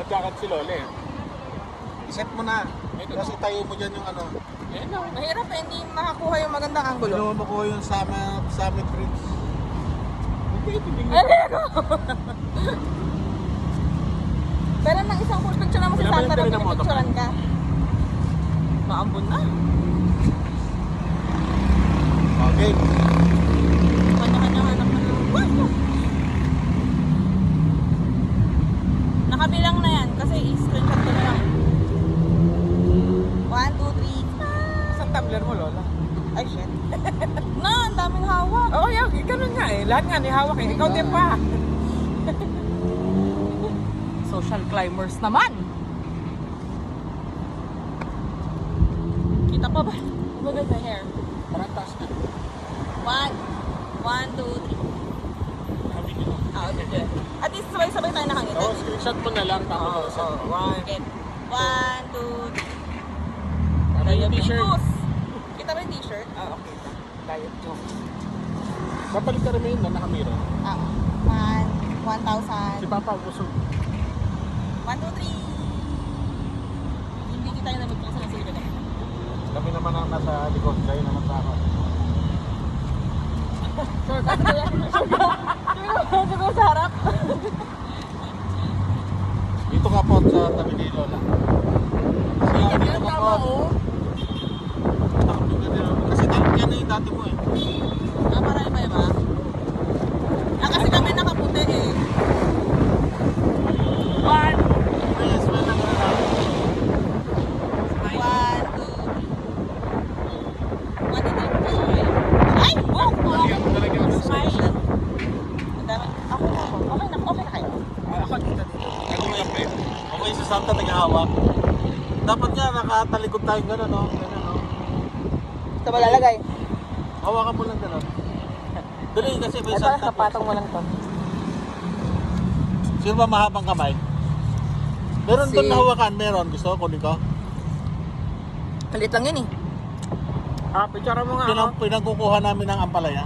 jacket si Lole. Iset mo na. Kasi tayo mo dyan yung ano. Eh, no. Mahirap eh, hindi makakuha yung magandang angulo. Pinuha mo ko yung Summit Bridge. Pero nang isang full picture naman si Wala ba Santa yung na dali ng motor? pinipicturean ka. Maambon na. Okay. Kanya-kanya hanap na. Nakabilang na yan kasi i-screenshot ko na lang. 1, 2, 3. Isang tumbler mo, Lola. Ay, shit. Na, ang daming hawak. Oo, yeah, ganun nga eh. Lahat nga ni hawak eh. Ikaw din pa. Social climbers naman. Kita pa ba? Maganda hair. Parang taas na. 1, 2, 3. Ah, okay. At least sabay-sabay tayo nakangiti. Oo, screenshot mo na lang. Tapos, Okay. 1, 2, 3. Tama yung t-shirt. Kita ba yung t-shirt? Ah, okay. Diet joke. Babalik ka rin na nakamiro. Ah, 1,000. Si Papa busog. 1, 2, 3. Hindi kita yung namagpasa ng silga na. Kami naman ang nasa likod. Kayo naman sa ako. Sure, kasi kaya siguro sa harap. Dito ka po sa tabi ni Lola. Dito ka po. Kasi yan na yung dati mo eh. Ah, para iba iba. Ah, kasi kami nakaputi eh. 1, Yes, well lang na. 1, 2, 3. Ay! Book! Lagyan mo talaga yung Smile. Ang dami. Ako. Okay na kayo. Ako dito. Ano mo yan, babe? Okay, si Santa naghahawak. Dapat nga nakatalikod tayo gano'n, no? Ganun, no? Ito ba lalagay? Hawakan mo lang gano'n. Dali kasi may Ito, Santa. kapatong mo lang to. Sino ba mahabang kamay? Meron Si- doon na hawakan, meron. Gusto ko, kunin ko. Palit lang yun eh. Ah, picture mo nga ako. Pinagkukuha namin ng ampalaya.